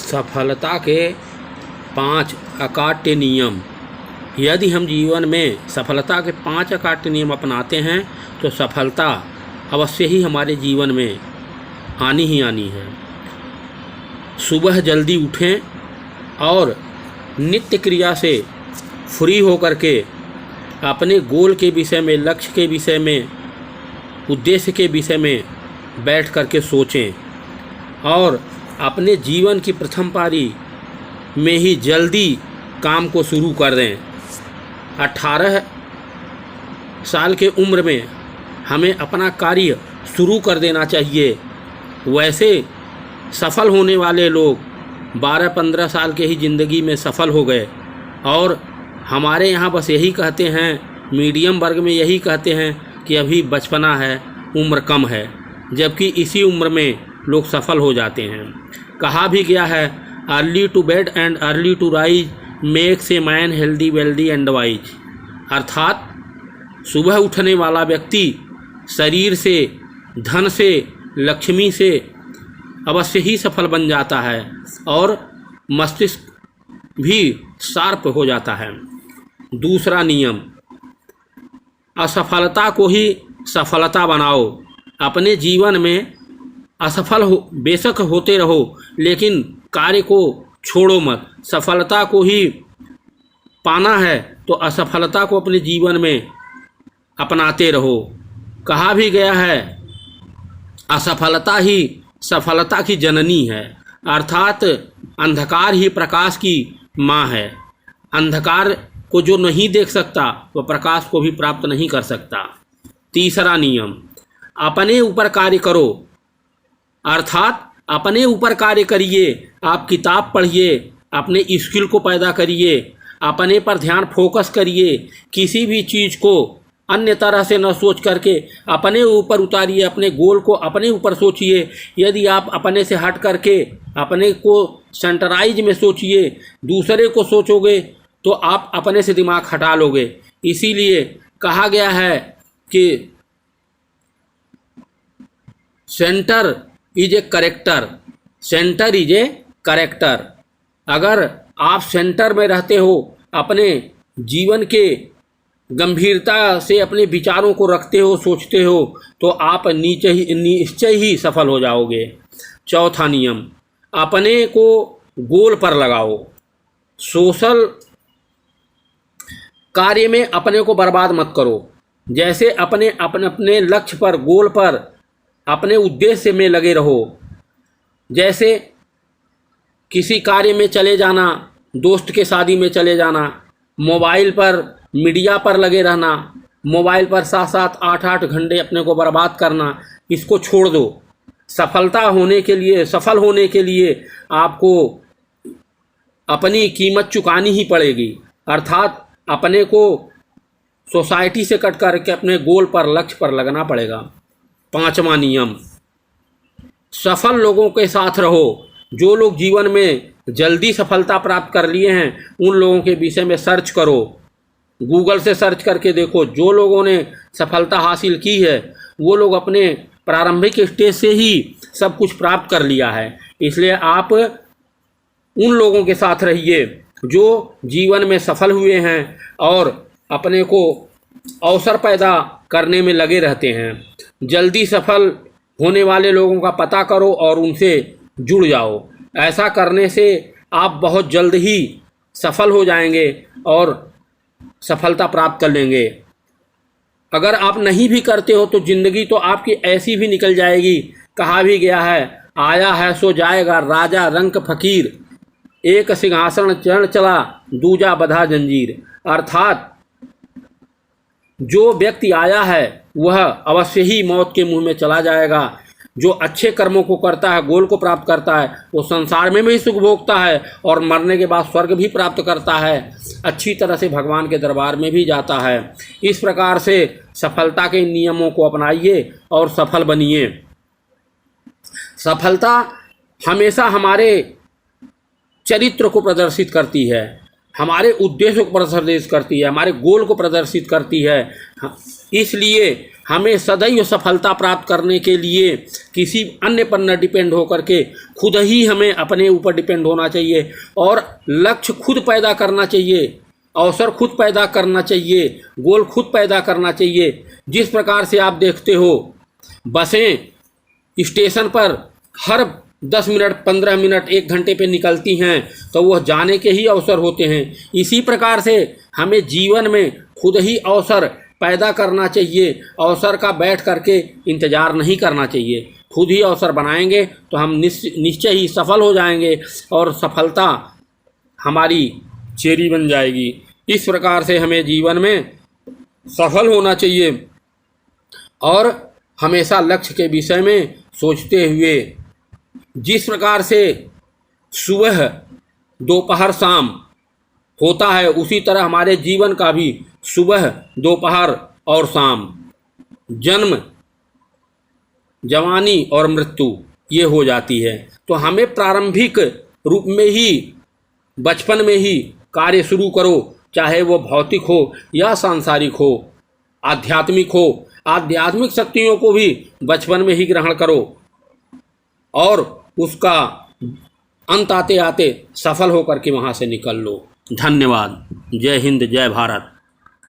सफलता के 5 अकाट्य नियम। यदि हम जीवन में सफलता के 5 अकाट्य नियम अपनाते हैं तो सफलता अवश्य ही हमारे जीवन में आनी ही आनी है। सुबह जल्दी उठें और नित्य क्रिया से फ्री होकर के अपने गोल के विषय में, लक्ष्य के विषय में, उद्देश्य के विषय में बैठ कर के सोचें और अपने जीवन की प्रथम पारी में ही जल्दी काम को शुरू कर दें। 18 साल के उम्र में हमें अपना कार्य शुरू कर देना चाहिए। वैसे सफल होने वाले लोग 12-15 साल के ही ज़िंदगी में सफल हो गए और हमारे यहाँ बस यही कहते हैं, मीडियम वर्ग में यही कहते हैं कि अभी बचपना है, उम्र कम है, जबकि इसी उम्र में लोग सफल हो जाते हैं। कहा भी गया है, early to bed and early to rise makes a man healthy wealthy and wise. अर्थात सुबह उठने वाला व्यक्ति शरीर से, धन से, लक्ष्मी से अवश्य ही सफल बन जाता है और मस्तिष्क भी शार्प हो जाता है। दूसरा नियम, असफलता को ही सफलता बनाओ। अपने जीवन में असफल हो बेशक होते रहो, लेकिन कार्य को छोड़ो मत। सफलता को ही पाना है तो असफलता को अपने जीवन में अपनाते रहो। कहा भी गया है, असफलता ही सफलता की जननी है। अर्थात अंधकार ही प्रकाश की माँ है। अंधकार को जो नहीं देख सकता वह प्रकाश को भी प्राप्त नहीं कर सकता। तीसरा नियम, अपने ऊपर कार्य करो। अर्थात अपने ऊपर कार्य करिए। आप किताब पढ़िए, अपने स्किल को पैदा करिए, अपने पर ध्यान फोकस करिए। किसी भी चीज़ को अन्य तरह से न सोच करके अपने ऊपर उतारिए, अपने गोल को अपने ऊपर सोचिए। यदि आप अपने से हट करके अपने को सेंटराइज में सोचिए, दूसरे को सोचोगे तो आप अपने से दिमाग हटा लोगे। इसीलिए कहा गया है कि centre is a character, centre is a character. अगर आप सेंटर में रहते हो, अपने जीवन के गंभीरता से अपने विचारों को रखते हो, सोचते हो, तो आप निश्चय ही सफल हो जाओगे। चौथा नियम, अपने को गोल पर लगाओ। सोशल कार्य में अपने को बर्बाद मत करो। जैसे अपने लक्ष्य पर, गोल पर, अपने उद्देश्य में लगे रहो। जैसे किसी कार्य में चले जाना, दोस्त के शादी में चले जाना, मोबाइल पर, मीडिया पर लगे रहना, मोबाइल पर 7-7, 8-8 घंटे अपने को बर्बाद करना, इसको छोड़ दो। सफल होने के लिए आपको अपनी कीमत चुकानी ही पड़ेगी। अर्थात अपने को सोसाइटी से कट करके अपने गोल पर, लक्ष्य पर लगना पड़ेगा। पांचवा नियम, सफल लोगों के साथ रहो। जो लोग जीवन में जल्दी सफलता प्राप्त कर लिए हैं उन लोगों के विषय में सर्च करो, गूगल से सर्च करके देखो। जो लोगों ने सफलता हासिल की है वो लोग अपने प्रारंभिक स्टेज से ही सब कुछ प्राप्त कर लिया है। इसलिए आप उन लोगों के साथ रहिए जो जीवन में सफल हुए हैं और अपने को अवसर पैदा करने में लगे रहते हैं। जल्दी सफल होने वाले लोगों का पता करो और उनसे जुड़ जाओ। ऐसा करने से आप बहुत जल्द ही सफल हो जाएंगे और सफलता प्राप्त कर लेंगे। अगर आप नहीं भी करते हो तो ज़िंदगी तो आपकी ऐसी भी निकल जाएगी। कहा भी गया है, आया है सो जाएगा राजा रंक फकीर, एक सिंहासन चढ़ चला दूजा बधा जंजीर। अर्थात जो व्यक्ति आया है वह अवश्य ही मौत के मुंह में चला जाएगा। जो अच्छे कर्मों को करता है, गोल को प्राप्त करता है, वो संसार में भी सुख भोगता है और मरने के बाद स्वर्ग भी प्राप्त करता है। अच्छी तरह से भगवान के दरबार में भी जाता है। इस प्रकार से सफलता के नियमों को अपनाइए और सफल बनिए। सफलता हमेशा हमारे चरित्र को प्रदर्शित करती है, हमारे उद्देश्य को प्रदर्शित करती है, हमारे गोल को प्रदर्शित करती है। इसलिए हमें सदैव सफलता प्राप्त करने के लिए किसी अन्य पर न डिपेंड होकर के खुद ही हमें अपने ऊपर डिपेंड होना चाहिए और लक्ष्य खुद पैदा करना चाहिए, अवसर खुद पैदा करना चाहिए, गोल खुद पैदा करना चाहिए। जिस प्रकार से आप देखते हो बसें स्टेशन पर हर 10 मिनट 15 मिनट 1 घंटे पे निकलती हैं, तो वह जाने के ही अवसर होते हैं। इसी प्रकार से हमें जीवन में खुद ही अवसर पैदा करना चाहिए, अवसर का बैठ करके इंतज़ार नहीं करना चाहिए। खुद ही अवसर बनाएंगे तो हम निश्चय ही सफल हो जाएंगे और सफलता हमारी चेरी बन जाएगी। इस प्रकार से हमें जीवन में सफल होना चाहिए और हमेशा लक्ष्य के विषय में सोचते हुए, जिस प्रकार से सुबह दोपहर शाम होता है उसी तरह हमारे जीवन का भी सुबह दोपहर और शाम, जन्म जवानी और मृत्यु ये हो जाती है। तो हमें प्रारंभिक रूप में ही बचपन में ही कार्य शुरू करो, चाहे वो भौतिक हो या सांसारिक हो, आध्यात्मिक हो। आध्यात्मिक शक्तियों को भी बचपन में ही ग्रहण करो और उसका अंत आते आते सफल होकर के वहाँ से निकल लो। धन्यवाद। जय हिंद, जय भारत।